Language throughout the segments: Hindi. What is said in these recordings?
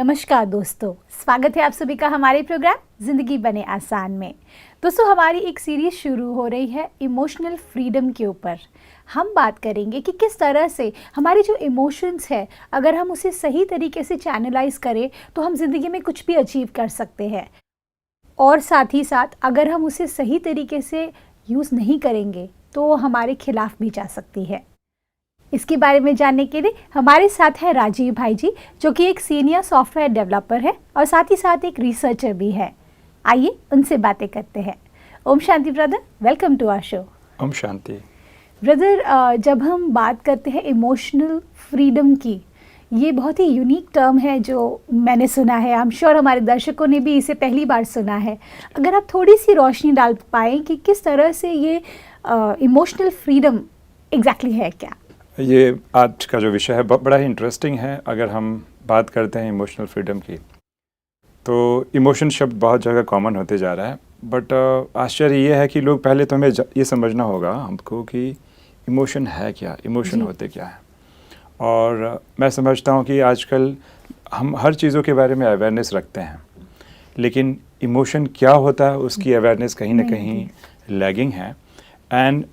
नमस्कार दोस्तों, स्वागत है आप सभी का हमारे प्रोग्राम ज़िंदगी बने आसान में। दोस्तों, हमारी एक सीरीज़ शुरू हो रही है इमोशनल फ्रीडम के ऊपर। हम बात करेंगे कि किस तरह से हमारी जो इमोशंस है, अगर हम उसे सही तरीके से चैनलाइज करें तो हम ज़िंदगी में कुछ भी अचीव कर सकते हैं, और साथ ही साथ अगर हम उसे सही तरीके से यूज़ नहीं करेंगे तो हमारे खिलाफ भी जा सकती है। इसके बारे में जानने के लिए हमारे साथ है राजीव भाई जी, जो कि एक सीनियर सॉफ्टवेयर डेवलपर है और साथ ही साथ एक रिसर्चर भी है। आइए उनसे बातें करते हैं। ओम शांति brother, welcome to our show. ओम शांति ब्रदर, जब हम बात करते हैं इमोशनल फ्रीडम की, ये बहुत ही यूनिक टर्म है जो मैंने सुना है। आई एम श्योर हमारे दर्शकों ने भी इसे पहली बार सुना है। अगर आप थोड़ी सी रोशनी डाल पाएँ कि किस तरह से ये इमोशनल फ्रीडम एग्जैक्टली है क्या? ये आज का जो विषय है बड़ा ही इंटरेस्टिंग है। अगर हम बात करते हैं इमोशनल फ्रीडम की, तो इमोशन शब्द बहुत जगह कॉमन होते जा रहा है, बट आश्चर्य ये है कि लोग पहले तो हमें ये समझना होगा हमको कि इमोशन है क्या, इमोशन होते क्या है। और मैं समझता हूँ कि आजकल हम हर चीज़ों के बारे में अवेयरनेस रखते हैं, लेकिन इमोशन क्या होता है उसकी अवेयरनेस कहीं ना कहीं लैगिंग है, एंड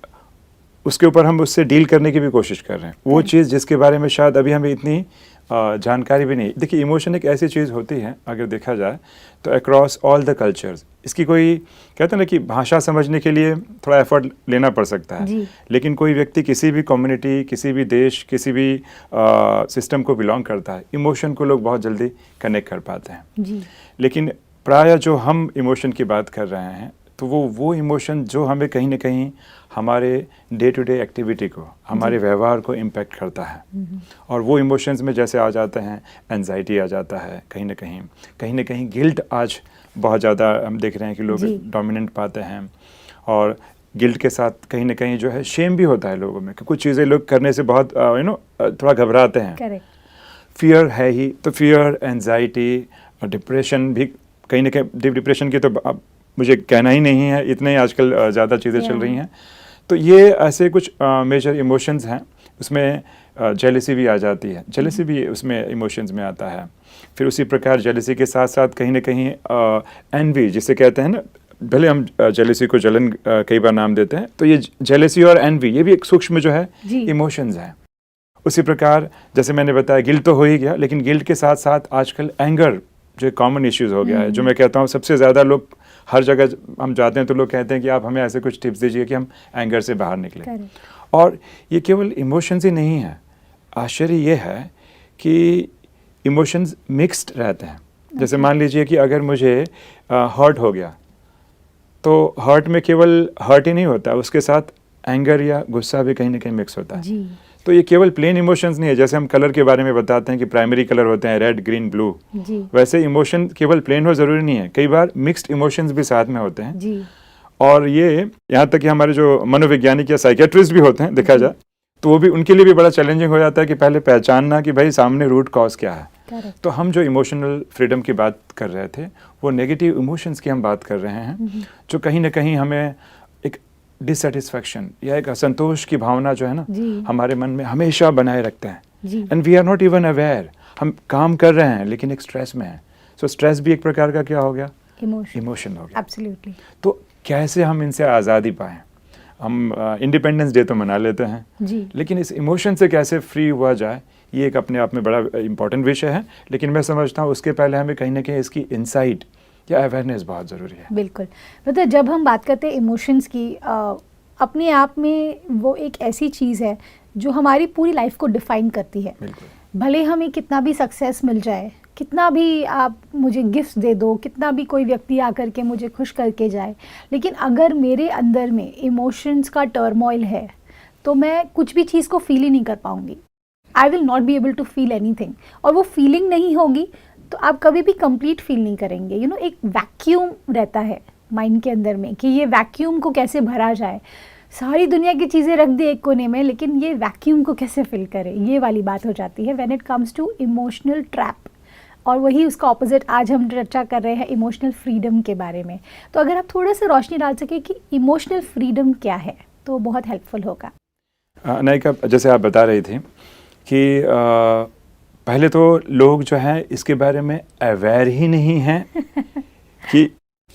उसके ऊपर हम उससे डील करने की भी कोशिश कर रहे हैं। वो चीज़ जिसके बारे में शायद अभी हमें इतनी जानकारी भी नहीं। देखिए, इमोशन एक ऐसी चीज़ होती है, अगर देखा जाए तो अक्रॉस ऑल द कल्चर्स, इसकी कोई कहते हैं ना कि भाषा समझने के लिए थोड़ा एफर्ट लेना पड़ सकता है, लेकिन कोई व्यक्ति किसी भी कम्युनिटी, किसी भी देश, किसी भी सिस्टम को बिलोंग करता है, इमोशन को लोग बहुत जल्दी कनेक्ट कर पाते हैं। लेकिन प्रायः जो हम इमोशन की बात कर रहे हैं, तो वो इमोशन जो हमें कहीं ना कहीं हमारे डे टू डे एक्टिविटी को, हमारे व्यवहार को इम्पैक्ट करता है। और वो इमोशंस में जैसे आ जाते हैं, एंजाइटी आ जाता है, कहीं ना कहीं गिल्ट आज बहुत ज़्यादा हम देख रहे हैं कि लोग डोमिनेंट पाते हैं। और गिल्ट के साथ कहीं ना कहीं जो है शेम भी होता है लोगों में, कि कुछ चीज़ें लोग करने से बहुत थोड़ा घबराते हैं। फियर है ही, तो फियर, एंजाइटी और डिप्रेशन भी कहीं ना कहीं, डिप्रेशन की तो मुझे कहना ही नहीं है, इतने ही आजकल ज़्यादा चीज़ें चल रही हैं। तो ये ऐसे कुछ मेजर इमोशंस हैं। उसमें जेलसी भी आ जाती है, जेलसी भी उसमें इमोशंस में आता है। फिर उसी प्रकार जेलसी के साथ साथ कहीं ना कहीं एनवी जिसे कहते हैं ना, भले हम जेलसी को जलन कई बार नाम देते हैं, तो ये जेलसी और एनवी ये भी एक सूक्ष्म जो है इमोशंस है। उसी प्रकार जैसे मैंने बताया, गिल्ट तो हो ही गया, लेकिन गिल्ट के साथ साथ आजकल एंगर जो कॉमन इश्यूज हो गया है, जो मैं कहता हूँ सबसे ज़्यादा लोग हर जगह हम जाते हैं तो लोग कहते हैं कि आप हमें ऐसे कुछ टिप्स दीजिए कि हम एंगर से बाहर निकलें। और ये केवल इमोशंस ही नहीं है, आश्चर्य ये है कि इमोशंस मिक्स्ड रहते हैं। जैसे मान लीजिए कि अगर मुझे हर्ट हो गया, तो हर्ट में केवल हर्ट ही नहीं होता, उसके साथ एंगर या गुस्सा भी कहीं ना कहीं मिक्स होता है। तो ये केवल प्लेन इमोशंस नहीं है। जैसे हम कलर के बारे में बताते हैं कि प्राइमरी कलर होते हैं रेड, ग्रीन, ब्लू, वैसे इमोशन केवल प्लेन हो जरूरी नहीं है, कई बार मिक्स्ड इमोशंस भी साथ में होते हैं। और ये यहाँ तक कि हमारे जो मनोवैज्ञानिक या साइकेट्रिस्ट भी होते हैं, देखा जाए तो वो भी, उनके लिए भी बड़ा चैलेंजिंग हो जाता है कि पहले पहचानना कि भाई सामने रूट कॉज क्या है। तो हम जो इमोशनल फ्रीडम की बात कर रहे थे, वो नेगेटिव इमोशंस की हम बात कर रहे हैं, जो कहीं ना कहीं हमें एक डिससेटिस्फैक्शन या एक असंतोष की भावना जो है ना, हमारे मन में हमेशा बनाए रखते हैं। And we are not even aware, हम काम कर रहे हैं लेकिन एक स्ट्रेस में है। सो स्ट्रेस भी एक प्रकार का क्या हो गया, इमोशन हो गया। एब्सोल्युटली। तो कैसे हम इनसे आज़ादी पाएं? हम इंडिपेंडेंस डे तो मना लेते हैं, लेकिन इस इमोशन से कैसे फ्री हुआ जाए, ये एक अपने आप में बड़ा इंपॉर्टेंट विषय है। लेकिन मैं समझता हूँ उसके पहले हमें कहीं ना कहीं इसकी इंसाइट या अवेयरनेस बहुत ज़रूरी है। बिल्कुल। मतलब जब हम बात करते हैं इमोशंस की, अपने आप में वो एक ऐसी चीज़ है जो हमारी पूरी लाइफ को डिफाइन करती है। भले हमें कितना भी सक्सेस मिल जाए, कितना भी आप मुझे गिफ्ट दे दो, कितना भी कोई व्यक्ति आकर के मुझे खुश करके जाए, लेकिन अगर मेरे अंदर में इमोशंस का टर्मोइल है तो मैं कुछ भी चीज़ को फील ही नहीं कर पाऊँगी। I will not be able to feel anything. और वो फीलिंग नहीं होगी तो आप कभी भी कंप्लीट फील नहीं करेंगे। एक वैक्यूम रहता है माइंड के अंदर में कि ये वैक्यूम को कैसे भरा जाए। सारी दुनिया की चीज़ें रख दी एक कोने में, लेकिन ये वैक्यूम को कैसे फिल करें, ये वाली बात हो जाती है when it comes to emotional trap. और वही उसका ऑपोजिट आज हम चर्चा कर रहे हैं इमोशनल फ्रीडम के बारे में। तो अगर आप थोड़ा सा रोशनी डाल सके कि इमोशनल फ्रीडम क्या है तो बहुत हेल्पफुल होगा। अनायका, जैसे आप बता रही थी कि पहले तो लोग जो हैं इसके बारे में अवेयर ही नहीं हैं कि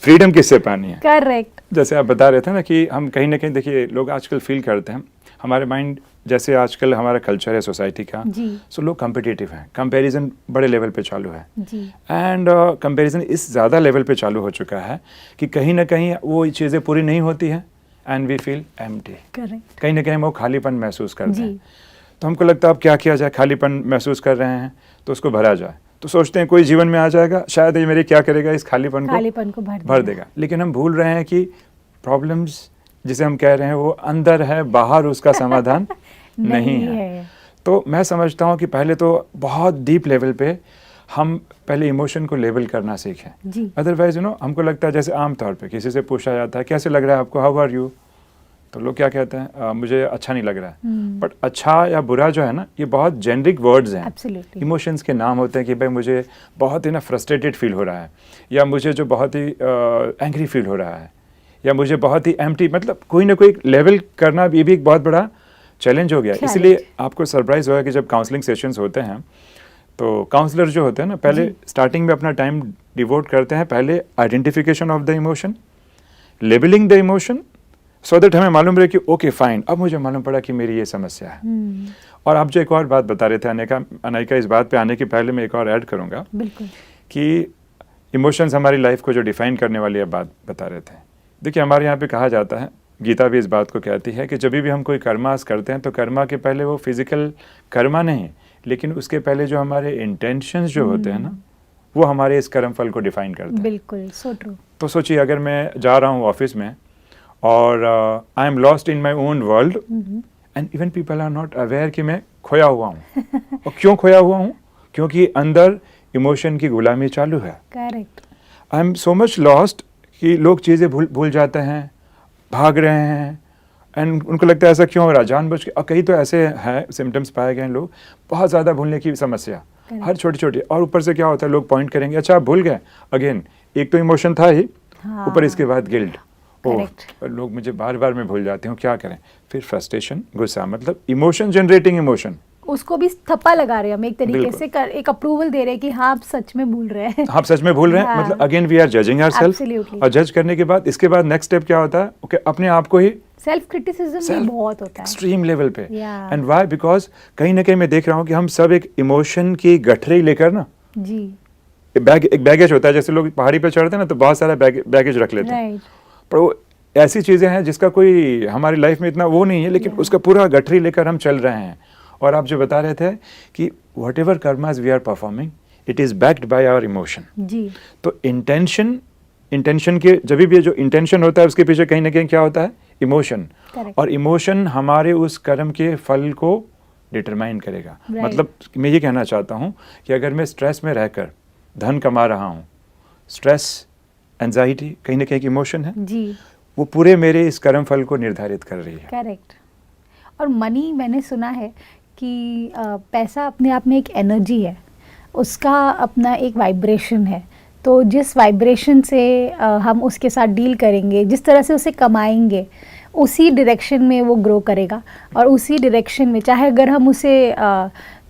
फ्रीडम किससे पानी है। करेक्ट। जैसे आप बता रहे थे ना कि हम कहीं ना कहीं, देखिए लोग आजकल फील करते हैं, हमारे माइंड जैसे आजकल हमारा कल्चर है सोसाइटी का, सो लोग कम्पिटिटिव हैं, कंपैरिजन बड़े लेवल पे चालू है एंड कंपैरिजन इस ज़्यादा लेवल पे चालू हो चुका है कि कहीं ना कहीं वो चीज़ें पूरी नहीं होती हैं एंड वी फील एम्प्टी। कहीं ना कहीं वो खालीपन महसूस करते हैं। तो हमको लगता है अब क्या किया जाए, खालीपन महसूस कर रहे हैं तो उसको भरा जाए। तो सोचते हैं कोई जीवन में आ जाएगा, शायद ये मेरे क्या करेगा, इस खालीपन को भर देगा। लेकिन हम भूल रहे हैं कि प्रॉब्लम्स जिसे हम कह रहे हैं वो अंदर है, बाहर उसका समाधान नहीं है। तो मैं समझता हूँ कि पहले तो बहुत डीप लेवल पे हम पहले इमोशन को लेबल करना सीखें। अदरवाइज हमको लगता है जैसे आम तौर पे किसी से पूछा जाता है कैसे लग रहा है आपको, हाउ आर यू, तो लोग क्या कहते हैं मुझे अच्छा नहीं लग रहा है। बट अच्छा या बुरा जो है ना, ये बहुत जेनरिक वर्ड्स हैं, इमोशंस के नाम होते हैं कि भाई मुझे बहुत ही ना फ्रस्ट्रेटेड फील हो रहा है, या मुझे जो बहुत ही एंग्री फील हो रहा है, या मुझे बहुत ही एम्प्टी, मतलब कोई ना कोई लेवल करना ये भी एक बहुत बड़ा चैलेंज हो गया। इसलिए आपको सरप्राइज होगा कि जब काउंसलिंग सेशंस होते हैं तो काउंसलर जो होते हैं ना, पहले स्टार्टिंग में अपना टाइम डिवोट करते हैं पहले identification of the emotion, labelling the emotion, so that हमें मालूम रहे कि ओके फाइन, अब मुझे मालूम पड़ा कि मेरी ये समस्या है। और आप जो एक और बात बता रहे थे अनायका, इस बात पे आने के पहले मैं एक और ऐड करूँगा कि इमोशंस हमारी लाइफ को जो डिफाइन करने वाली बात बता रहे थे। देखिए हमारे यहाँ पे कहा जाता है, गीता भी इस बात को कहती है कि जब भी हम कोई कर्मास करते हैं तो कर्मा के पहले वो फिजिकल कर्मा नहीं, लेकिन उसके पहले जो हमारे इंटेंशंस जो होते हैं ना, वो हमारे इस कर्म फल को डिफाइन करते हैं। बिल्कुल, सो ट्रू। तो सोचिए अगर मैं जा रहा हूँ ऑफिस में और I am lost in my own world and even people are not aware कि मैं खोया हुआ हूँ। और क्यों खोया हुआ हूँ? क्योंकि अंदर इमोशन की गुलामी चालू है। Correct. I am so much lost कि लोग चीज़ें भूल जाते हैं, भाग रहे हैं एंड उनको लगता है ऐसा क्यों हो रहा है, जानबूझ के। और कई तो ऐसे हैं सिम्टम्स पाए गए हैं, लोग बहुत ज़्यादा भूलने की समस्या, हर छोटी छोटी। और ऊपर से क्या होता है, लोग पॉइंट करेंगे अच्छा आप भूल गए, अगेन एक तो इमोशन था ही, ऊपर इसके बाद गिल्ट, लोग मुझे बार बार मैं भूल जाती हूँ, क्या करें। फिर फ्रस्ट्रेशन, गुस्सा, मतलब इमोशन जनरेटिंग इमोशन, उसको भी थप्पा लगा रहे हैं हम एक तरीके से, एक अप्रूवल दे रहे हैं कि हाँ आप सच में भूल रहे हैं, आप सच में भूल रहे हैं। मतलब again we are judging ourselves, और जज करने के बाद इसके बाद नेक्स्ट स्टेप क्या होता है, ओके अपने आप को ही सेल्फ क्रिटिसिज्म भी बहुत होता है एक्सट्रीम लेवल पे। And why? बिकॉज कहीं ना कहीं मैं देख रहा हूँ कि हम सब एक इमोशन की गठरी लेकर ना, जी एक बैगेज होता है, जैसे लोग पहाड़ी पे चढ़ते हैं ना तो बहुत सारा बैगेज रख लेते हैं, पर वो ऐसी चीजें हैं जिसका कोई हमारी लाइफ में इतना वो नहीं है, लेकिन उसका पूरा गठरी लेकर हम चल रहे हैं। और आप जो बता रहे थे कि whatever karmas we are performing it is backed by our emotion. तो इंटेंशन के जब भी जो इंटेंशन होता है उसके पीछे कहीं ना कहीं क्या होता है, इमोशन। और इमोशन हमारे उस कर्म के फल को डिटरमाइन करेगा। मतलब मैं ये कहना चाहता हूँ कि अगर मैं स्ट्रेस में रहकर धन कमा रहा हूँ, स्ट्रेस एंजाइटी कहीं ना कहीं एक इमोशन है जी, वो पूरे मेरे इस कर्म फल को निर्धारित कर रही है। करेक्ट। और मनी, मैंने सुना है कि पैसा अपने आप में एक एनर्जी है, उसका अपना एक वाइब्रेशन है। तो जिस वाइब्रेशन से हम उसके साथ डील करेंगे, जिस तरह से उसे कमाएंगे, उसी डायरेक्शन में वो ग्रो करेगा। और उसी डायरेक्शन में, चाहे अगर हम उसे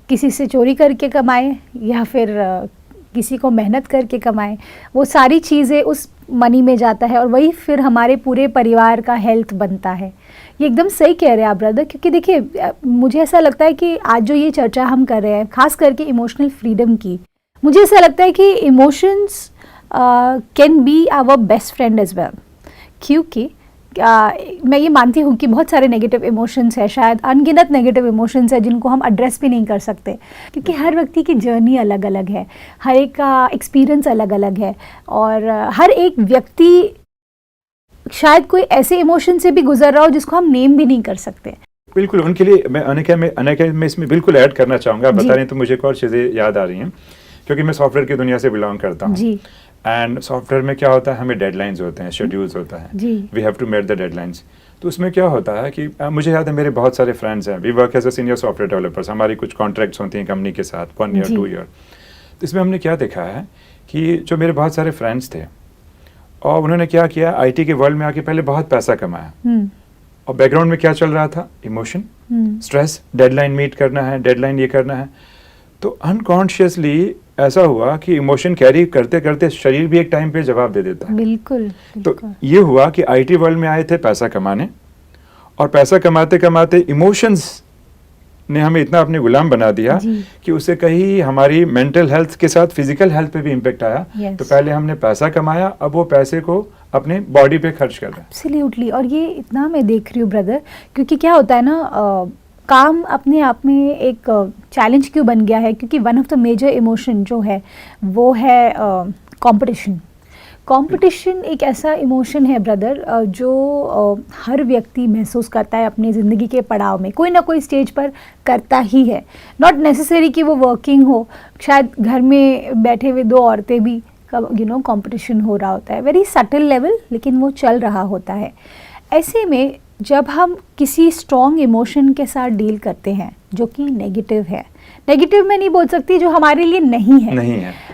किसी से चोरी करके कमाएं या फिर किसी को मेहनत करके कमाएं, वो सारी चीज़ें उस मनी में जाता है और वही फिर हमारे पूरे परिवार का हेल्थ बनता है। ये एकदम सही कह रहे हैं आप ब्रदर, क्योंकि देखिए मुझे ऐसा लगता है कि आज जो ये चर्चा हम कर रहे हैं खास करके इमोशनल फ्रीडम की, मुझे ऐसा लगता है कि emotions can be our best friend as well. क्योंकि मैं ये मानती हूँ कि बहुत सारे नेगेटिव इमोशंस है, शायद अनगिनत नेगेटिव इमोशंस है जिनको हम एड्रेस भी नहीं कर सकते, क्योंकि हर व्यक्ति की जर्नी अलग अलग है, हर एक का एक्सपीरियंस अलग अलग है, और हर एक व्यक्ति शायद कोई ऐसे इमोशन से भी गुजर रहा हो जिसको हम नेम भी नहीं कर सकते। बिल्कुल, उनके लिए मैं अनेका में इसमें बिल्कुल ऐड करना चाहूँगा। बता रहे हैं तो मुझे एक और चीज़ें याद आ रही हैं, क्योंकि मैं सॉफ्टवेयर की दुनिया से बिलोंग करता हूँ जी। एंड सॉफ्टवेयर में क्या होता है, हमें डेडलाइंस होते हैं, शेड्यूल्स होता है, we have to met the deadlines. तो उसमें क्या होता है कि मुझे याद है मेरे बहुत सारे फ्रेंड्स हैं, we work as a senior software developers, हमारी कुछ कॉन्ट्रैक्ट्स होती हैं कंपनी के साथ 1 ईयर 2 ईयर। तो इसमें हमने क्या देखा है कि जो मेरे बहुत सारे फ्रेंड्स थे और उन्होंने क्या किया, आईटी के वर्ल्ड में आके पहले बहुत पैसा कमाया, और बैकग्राउंड में क्या चल रहा था, इमोशन, स्ट्रेस, डेडलाइन मीट करना है, डेडलाइन ये करना है। तो अनकॉन्शियसली ऐसा हुआ कि इमोशन कैरी करते करते शरीर भी एक टाइम पे जवाब दे देता है। बिल्कुल, तो बिल्कुल। ये हुआ कि आईटी वर्ल्ड में आए थे पैसा कमाने, और पैसा कमाते कमाते इमोशंस ने हमें इतना अपने गुलाम बना दिया जी। कि उससे कहीं हमारी मेंटल हेल्थ के साथ फिजिकल हेल्थ पे भी इम्पेक्ट आया। Yes. तो पहले हमने पैसा कमाया, अब वो पैसे को अपने बॉडी पे खर्च कर रहे हैं। एब्सोल्युटली। और ये इतना मैं देख रही हूँ ब्रदर, क्योंकि क्या होता है ना, काम अपने आप में एक चैलेंज क्यों बन गया है, क्योंकि one of the major emotion जो है वो है कंपटीशन। कंपटीशन एक ऐसा इमोशन है ब्रदर जो हर व्यक्ति महसूस करता है अपनी ज़िंदगी के पड़ाव में, कोई ना कोई स्टेज पर करता ही है। नॉट नेसेसरी कि वो वर्किंग हो, शायद घर में बैठे हुए दो औरतें भी कंपटीशन हो रहा होता है, वेरी सटल लेवल, लेकिन वो चल रहा होता है। ऐसे में जब हम किसी स्ट्रॉन्ग इमोशन के साथ डील करते हैं जो कि नेगेटिव है, नेगेटिव मैं नहीं बोल सकती, जो हमारे लिए नहीं है,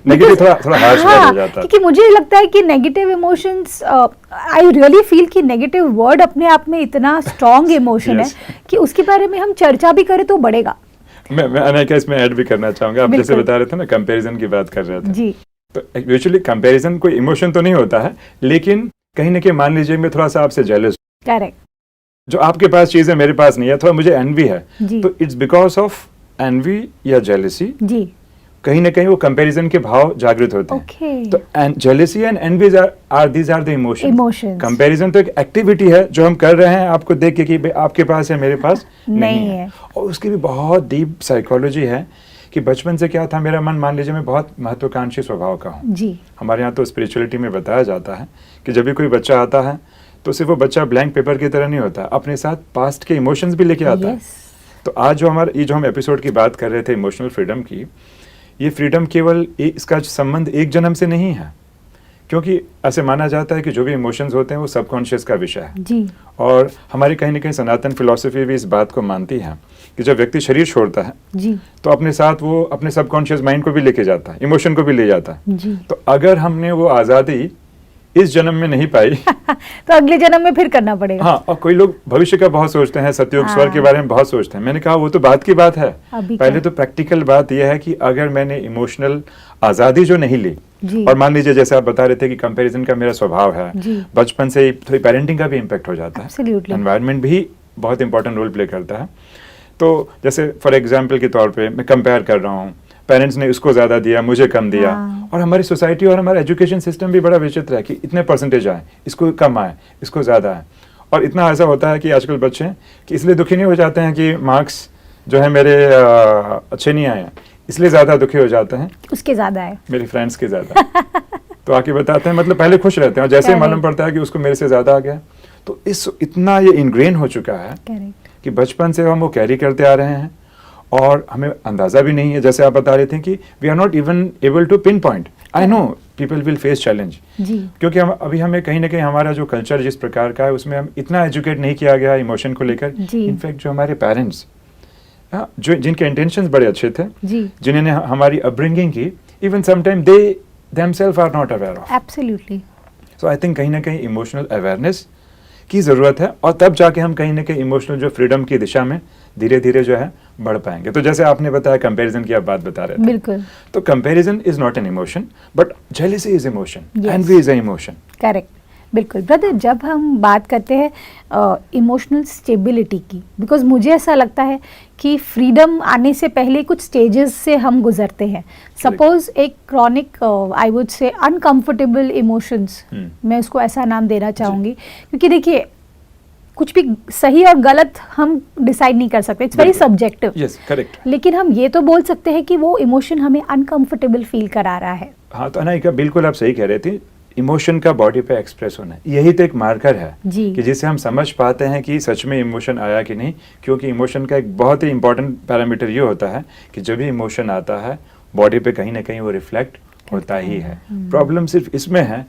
नेगेटिव थोड़ा हार्श वर्ड हो जाता है, क्योंकि मुझे लगता है कि negative emotions, I really feel कि नेगेटिव वर्ड अपने आप में इतना स्ट्रॉन्ग इमोशन Yes. है कि उसके बारे में हम चर्चा भी करें तो बढ़ेगा। मैं अनायका इसमें ऐड भी करना चाहूंगा। आप जैसे बता रहे थे ना, कंपैरिजन की बात कर रहे थे जी। तो एक्चुअली कंपैरिजन कोई इमोशन तो नहीं होता है, लेकिन कहीं ना कहीं मान लीजिए मैं थोड़ा सा आपसे जेलस, करेक्ट, जो आपके पास चीज है मेरे पास नहीं है, थोड़ा मुझे एनवी है, जी। तो इट्स बिकॉज ऑफ एनवी या जेलसी, जी, कहीं ना कहीं वो कंपैरिजन के भाव जागृत होते हैं। ओके। तो jealousy and envy are the emotions. Emotions. Comparison तो एक एक्टिविटी है जो हम कर रहे हैं आपको देख के कि भाई आपके पास है मेरे पास नहीं है। और उसकी भी बहुत डीप साइकोलॉजी है कि बचपन से क्या था, मेरा मन मान लीजिए मैं बहुत महत्वाकांक्षी स्वभाव का हूँ। जी। हमारे यहाँ तो स्पिरिचुअलिटी में बताया जाता है कि जब भी कोई बच्चा आता है तो सिर्फ वो बच्चा ब्लैंक पेपर की तरह नहीं होता, अपने साथ पास्ट के इमोशंस भी लेके आता है। तो आज जो हम एपिसोड की बात कर रहे थे इमोशनल फ्रीडम की, ये फ्रीडम केवल इसका संबंध एक जन्म से नहीं है, क्योंकि ऐसे माना जाता है कि जो भी इमोशंस होते हैं वो सबकॉन्शियस का विषय है। जी। और हमारी कहीं ना कहीं सनातन फिलॉसफी भी इस बात को मानती है कि जब व्यक्ति शरीर छोड़ता है जी। तो अपने साथ वो अपने सबकॉन्शियस माइंड को भी लेके जाता है, इमोशन को भी ले जाता है। जी। तो अगर हमने वो आज़ादी इस जन्म में नहीं पाई तो अगले जन्म में फिर करना पड़ेगा। हाँ, और कोई लोग भविष्य का बहुत सोचते हैं, सतयुग स्वर्ग के बारे में बहुत सोचते हैं। मैंने कहा वो तो बात की बात है, पहले तो प्रैक्टिकल बात यह है कि अगर मैंने इमोशनल आज़ादी जो नहीं ली, और मान लीजिए जैसे आप बता रहे थे कि कंपैरिजन का मेरा स्वभाव है, बचपन से थोड़ी पेरेंटिंग का भी इम्पैक्ट हो जाता है, एनवायरनमेंट भी बहुत इंपॉर्टेंट रोल प्ले करता है। तो जैसे फॉर एग्जाम्पल के तौर पे मैं कंपेयर कर रहा हूँ, पेरेंट्स ने उसको ज़्यादा दिया, मुझे कम दिया। और हमारी सोसाइटी और हमारा एजुकेशन सिस्टम भी बड़ा विचित्र है कि इतने परसेंटेज आए, इसको कम आए, इसको ज़्यादा आए। और इतना ऐसा होता है कि आजकल बच्चे कि इसलिए दुखी नहीं हो जाते हैं कि मार्क्स जो है मेरे अच्छे नहीं आए हैं, इसलिए ज़्यादा दुखी हो जाते हैं उसके ज़्यादा है, मेरे फ्रेंड्स के ज़्यादा तो आके बताते हैं, मतलब पहले खुश रहते हैं और जैसे ही मालूम पड़ता है कि उसको मेरे से ज़्यादा आ गया, तो इतना ये इनग्रेन हो चुका है कि बचपन से हम वो कैरी करते आ रहे हैं और हमें अंदाज़ा भी नहीं है। जैसे आप बता रहे थे कि we are not even able to pinpoint. I know people will face challenge, क्योंकि हमें कहीं ना कहीं हमारा जो कल्चर जिस प्रकार का है उसमें हम इतना एजुकेट नहीं किया गया इमोशन को लेकर। इनफैक्ट जो हमारे पेरेंट्स जो जिनके इंटेंशंस बड़े अच्छे थे, जिन्होंने हमारी अपब्रिंगिंग की, even sometime they themselves are not aware of. Absolutely. So I think कहीं ना कहीं इमोशनल अवेयरनेस की ज़रूरत है, और तब जाके हम कहीं ना कहीं इमोशनल जो फ्रीडम की दिशा में धीरे धीरे जो है बढ़ पाएंगे। तो जैसे आपने बताया कंपैरिजन की आप बात बता रहे थे, बिल्कुल। तो comparison is not an emotion but jealousy is emotion, envy is an emotion. Correct, बिल्कुल ब्रदर। जब हम बात करते हैं इमोशनल स्टेबिलिटी की, बिकॉज मुझे ऐसा लगता है कि फ्रीडम आने से पहले कुछ स्टेजेस से हम गुजरते हैं। सपोज एक chronic I would say uncomfortable emotions, मैं उसको ऐसा नाम देना चाहूँगी, क्योंकि देखिए कुछ भी सही और गलत हम डिसाइड नहीं कर सकते, it's very subjective. Yes, correct. लेकिन हम ये तो बोल सकते हैं कि वो इमोशन हमें अनकंफर्टेबल फील करा रहा है। हाँ, तो अनायका बिल्कुल आप सही कह रहे थे, इमोशन का बॉडी पे एक्सप्रेस होना यही तो एक मार्कर है कि जिससे हम समझ पाते हैं कि सच में इमोशन आया कि नहीं। क्योंकि इमोशन का एक बहुत ही इंपॉर्टेंट पैरामीटर ये होता है कि जब भी इमोशन आता है बॉडी पे कहीं ना कहीं वो रिफ्लेक्ट होता ही है। प्रॉब्लम सिर्फ इसमें है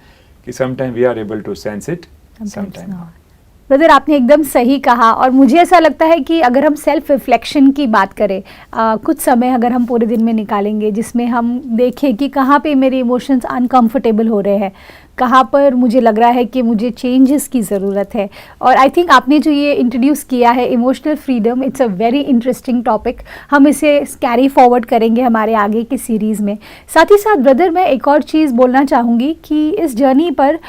कि sometime we are able to sense it, sometime not. Brother, आपने एकदम सही कहा। और मुझे ऐसा लगता है कि अगर हम सेल्फ रिफ्लेक्शन की बात करें, कुछ समय अगर हम पूरे दिन में निकालेंगे जिसमें हम देखें कि कहाँ पे मेरे इमोशंस अनकंफर्टेबल हो रहे हैं, कहाँ पर मुझे लग रहा है कि मुझे चेंजेस की ज़रूरत है। और आई थिंक आपने जो ये इंट्रोड्यूस किया है emotional freedom, it's a very interesting topic. हम इसे कैरी फॉरवर्ड करेंगे हमारे आगे की सीरीज़ में। साथ ही साथ ब्रदर, मैं एक और चीज़ बोलना चाहूँगी कि इस जर्नी पर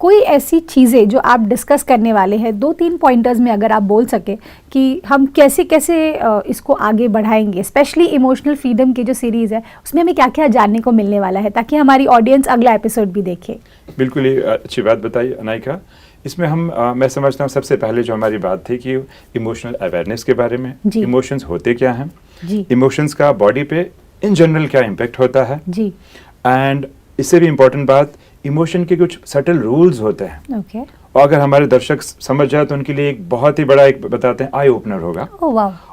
कोई ऐसी चीज़ें जो आप डिस्कस करने वाले हैं, 2-3 पॉइंटर्स में अगर आप बोल सके कि हम कैसे कैसे इसको आगे बढ़ाएंगे, स्पेशली इमोशनल फ्रीडम की जो सीरीज़ है उसमें हमें क्या क्या जानने को मिलने वाला है, ताकि हमारी ऑडियंस अगला एपिसोड भी देखे। बिल्कुल ही अच्छी बात बताई अनायका। इसमें हम मैं समझता हूँ सबसे पहले जो हमारी बात थी कि इमोशनल अवेयरनेस के बारे में, इमोशंस होते क्या हैं, इमोशंस का बॉडी पे इन जनरल क्या इम्पेक्ट होता है जी, एंड इससे भी इम्पोर्टेंट बात, इमोशन के कुछ सटल रूल्स होते हैं। ओके। और अगर हमारे दर्शक समझ जाए तो उनके लिए एक बहुत ही बड़ा, एक बताते हैं, आई ओपनर होगा।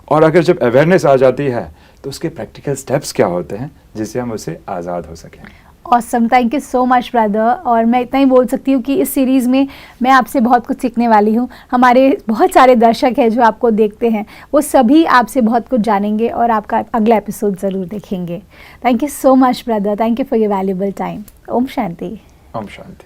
और अगर जब अवेयरनेस आ जाती है तो उसके प्रैक्टिकल स्टेप्स क्या होते हैं जिससे हम उससे आज़ाद हो सकें। Awesome, thank you so much brother. और मैं इतना ही बोल सकती हूँ कि इस सीरीज़ में मैं आपसे बहुत कुछ सीखने वाली हूँ। हमारे बहुत सारे दर्शक हैं जो आपको देखते हैं, वो सभी आपसे बहुत कुछ जानेंगे और आपका अगला एपिसोड ज़रूर देखेंगे। Thank you so much brother, thank you for your valuable time. ओम शांति। ओम शांति।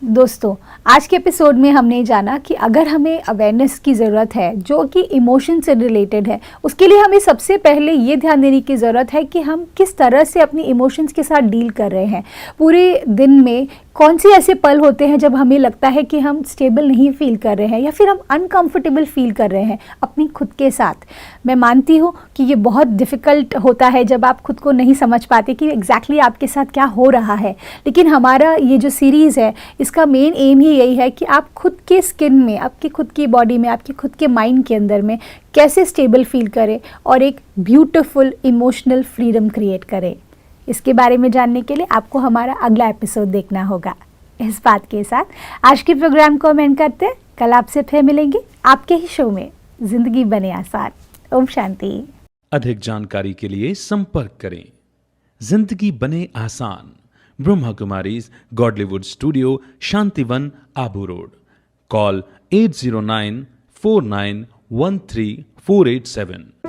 दोस्तों, आज के एपिसोड में हमने जाना कि अगर हमें अवेयरनेस की ज़रूरत है जो कि इमोशन से रिलेटेड है, उसके लिए हमें सबसे पहले ये ध्यान देने की ज़रूरत है कि हम किस तरह से अपनी इमोशंस के साथ डील कर रहे हैं। पूरे दिन में कौन से ऐसे पल होते हैं जब हमें लगता है कि हम स्टेबल नहीं फील कर रहे हैं या फिर हम अनकंफर्टेबल फील कर रहे हैं अपनी खुद के साथ। मैं मानती हूँ कि ये बहुत डिफ़िकल्ट होता है जब आप खुद को नहीं समझ पाते कि एग्जैक्टली आपके साथ क्या हो रहा है। लेकिन हमारा ये जो सीरीज़ है, इसका मेन एम ही यही है कि आप खुद के स्किन में, आपकी खुद की बॉडी में, आपके खुद के माइंड के अंदर में कैसे स्टेबल फील करें और एक ब्यूटीफुल इमोशनल फ्रीडम क्रिएट करें। इसके बारे में जानने के लिए आपको हमारा अगला एपिसोड देखना होगा। इस बात के साथ आज के प्रोग्राम को हम एंड करते हैं। कल आपसे फिर मिलेंगे आपके ही शो में जिंदगी बने आसान। ओम शांति। अधिक जानकारी के लिए संपर्क करें जिंदगी बने आसान, Brahma Kumaris Godlywood studio, Shantivan, Abu road. Call 8094913487487।